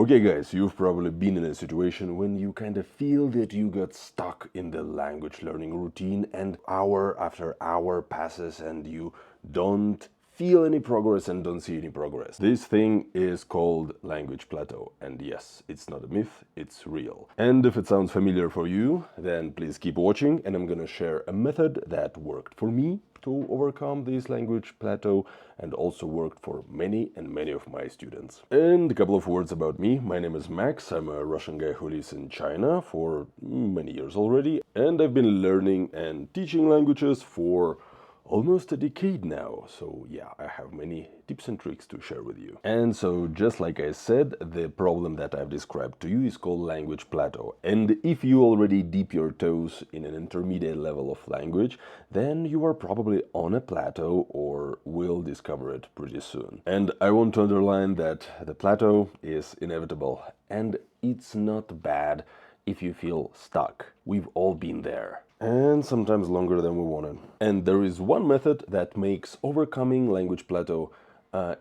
Okay guys, you've probably been in a situation when you kind of feel that you got stuck in the language learning routine and hour after hour passes and you don't feel any progress and don't see any progress. This thing is called language plateau, and yes, it's not a myth, it's real. And if it sounds familiar for you, then please keep watching, and I'm gonna share a method that worked for me to overcome this language plateau and also worked for many of my students. And a couple of words about me. My name is Max. I'm a Russian guy who lives in China for many years already, and I've been learning and teaching languages for almost a decade now. So yeah, I have many tips and tricks to share with you. And so just like I said, the problem that I've described to you is called language plateau. And if you already dip your toes in an intermediate level of language, then you are probably on a plateau or will discover it pretty soon. And I want to underline that the plateau is inevitable and it's not bad if you feel stuck. We've all been there. And sometimes longer than we wanted. And there is one method that makes overcoming language plateau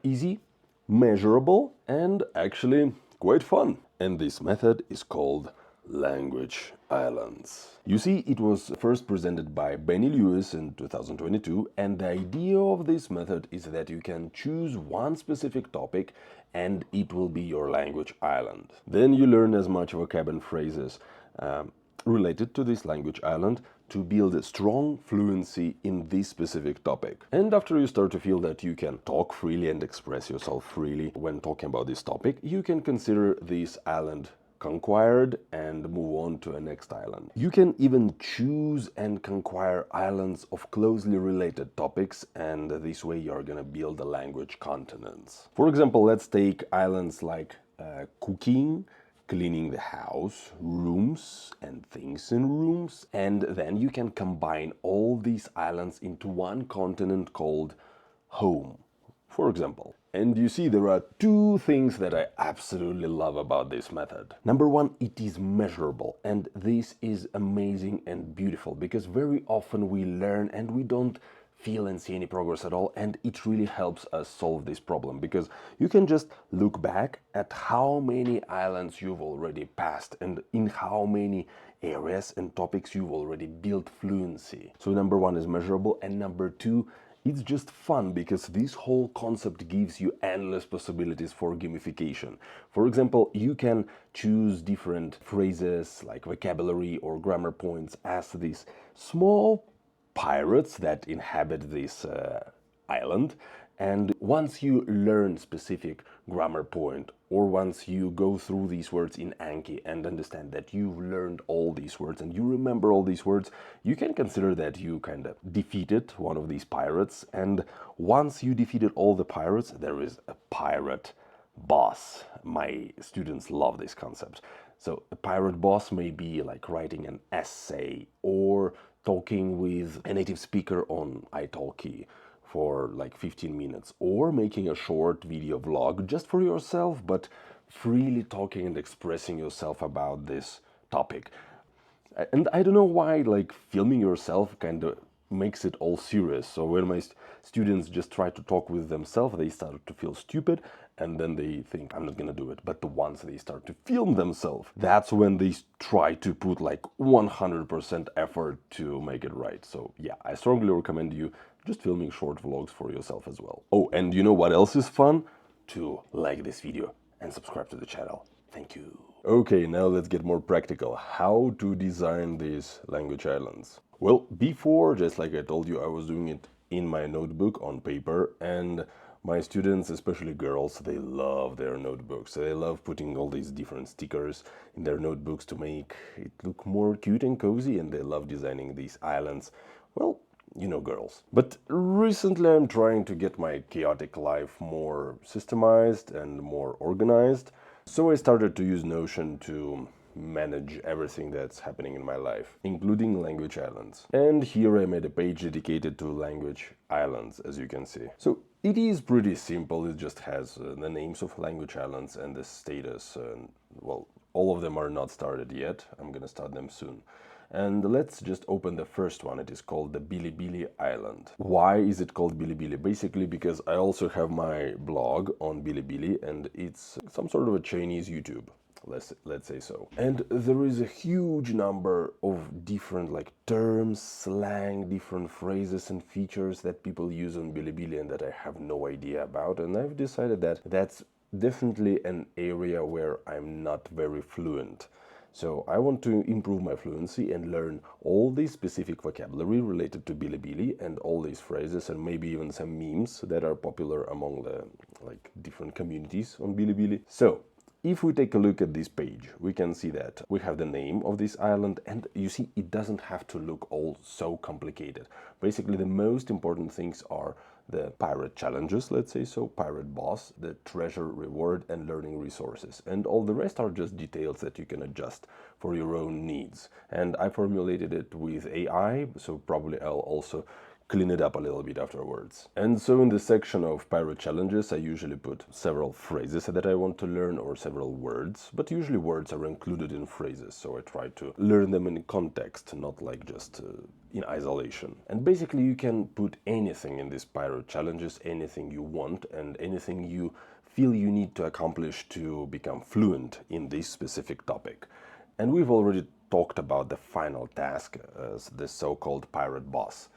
easy, measurable, and actually quite fun. And this method is called language islands. You see, it was first presented by Benny Lewis in 2022, and the idea of this method is that you can choose one specific topic and it will be your language island. Then you learn as much vocab and phrases related to this language island to build a strong fluency in this specific topic. And after you start to feel that you can talk freely and express yourself freely when talking about this topic, you can consider this island conquered and move on to a next island. You can even choose and conquer islands of closely related topics, and this way you're gonna build a language continents. For example, let's take islands like cooking, cleaning the house, rooms and things in rooms, and then you can combine all these islands into one continent called home, for example. And you see, there are two things that I absolutely love about this method. Number one, it is measurable, and this is amazing and beautiful because very often we learn and we don't feel and see any progress at all, and it really helps us solve this problem because you can just look back at how many islands you've already passed and in how many areas and topics you've already built fluency. So number one is measurable, and number two, it's just fun because this whole concept gives you endless possibilities for gamification. For example, you can choose different phrases like vocabulary or grammar points as these small pirates that inhabit this island, and once you learn specific grammar point or once you go through these words in Anki and understand that you've learned all these words and you remember all these words, you can consider that you kind of defeated one of these pirates. And once you defeated all the pirates, there is a pirate boss. My students love this concept. So a pirate boss may be like writing an essay or talking with a native speaker on italki for like 15 minutes, or making a short video vlog just for yourself, but freely talking and expressing yourself about this topic. And I don't know why, like, filming yourself kind of makes it all serious. So when my students just try to talk with themselves, they start to feel stupid, and then they think, I'm not gonna do it. But the ones they start to film themselves, that's when they try to put like 100% effort to make it right. So yeah, I strongly recommend you just filming short vlogs for yourself as well. Oh, and you know what else is fun? To like this video and subscribe to the channel. Thank you. Okay, now let's get more practical. How to design these language islands? Well, before, just like I told you, I was doing it in my notebook on paper, and my students, especially girls, they love their notebooks. They love putting all these different stickers in their notebooks to make it look more cute and cozy, and they love designing these islands. Well, you know, girls. But recently I'm trying to get my chaotic life more systemized and more organized. So I started to use Notion to manage everything that's happening in my life, including language islands. And here I made a page dedicated to language islands, as you can see. So it is pretty simple. It just has the names of language islands and the status. Well, all of them are not started yet. I'm gonna start them soon. And let's just open the first one. It is called the Bilibili Island. Why is it called Bilibili? Basically because I also have my blog on Bilibili, and it's some sort of a Chinese YouTube. Let's say so. And there is a huge number of different like terms, slang, different phrases and features that people use on Bilibili and that I have no idea about. And I've decided that that's definitely an area where I'm not very fluent. So I want to improve my fluency and learn all the specific vocabulary related to Bilibili and all these phrases and maybe even some memes that are popular among the like different communities on Bilibili. So if we take a look at this page, we can see that we have the name of this island, and you see it doesn't have to look all so complicated. Basically, the most important things are the pirate challenges, let's say so, pirate boss, the treasure reward, and learning resources. And all the rest are just details that you can adjust for your own needs. And I formulated it with AI, so probably I'll also clean it up a little bit afterwards. And so in the section of pirate challenges, I usually put several phrases that I want to learn or several words, but usually words are included in phrases, so I try to learn them in context, not like just in isolation. And basically you can put anything in these pirate challenges, anything you want and anything you feel you need to accomplish to become fluent in this specific topic. And we've already talked about the final task as the so-called pirate boss.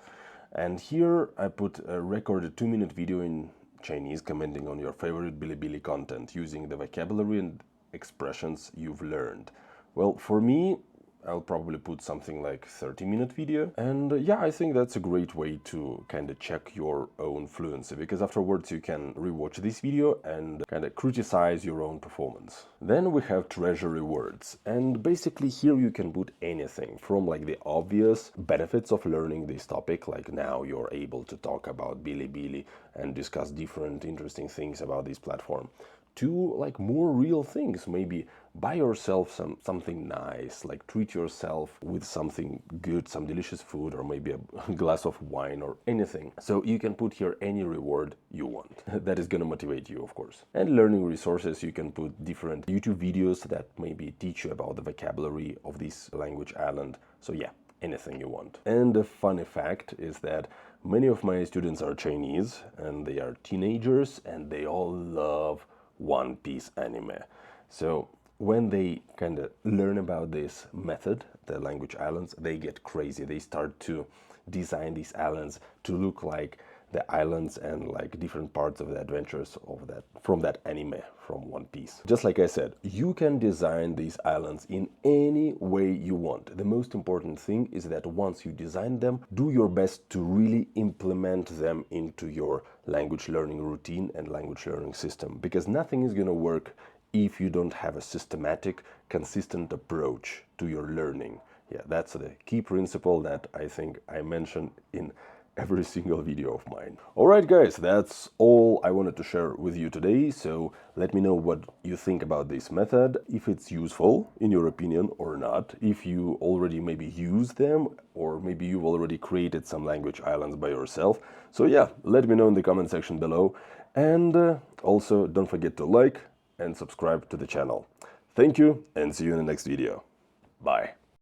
And here I put a recorded 2-minute video in Chinese commenting on your favorite Bilibili content using the vocabulary and expressions you've learned. Well, for me, I'll probably put something like 30-minute video. And yeah, I think that's a great way to kind of check your own fluency, because afterwards you can rewatch this video and kind of criticize your own performance. Then we have treasure rewards. And basically here you can put anything from like the obvious benefits of learning this topic, like now you're able to talk about Bilibili and discuss different interesting things about this platform, to like more real things. Maybe buy yourself something nice, like treat yourself with something good, some delicious food, or maybe a glass of wine or anything. So you can put here any reward you want. That is gonna motivate you, of course. And learning resources, you can put different YouTube videos that maybe teach you about the vocabulary of this language island. So yeah, anything you want. And the funny fact is that many of my students are Chinese and they are teenagers and they all love One Piece anime. So when they kind of learn about this method, the language islands, they get crazy. They start to design these islands to look like the islands and like different parts of the adventures of that from that anime, from One Piece. Just like I said, you can design these islands in any way you want. The most important thing is that once you design them, do your best to really implement them into your language learning routine and language learning system, because nothing is going to work if you don't have a systematic, consistent approach to your learning. Yeah, that's the key principle that I think I mentioned in every single video of mine. Alright guys, that's all I wanted to share with you today, so let me know what you think about this method, if it's useful in your opinion or not, if you already maybe use them, or maybe you've already created some language islands by yourself. So yeah, let me know in the comment section below, and also don't forget to like and subscribe to the channel. Thank you, and see you in the next video. Bye.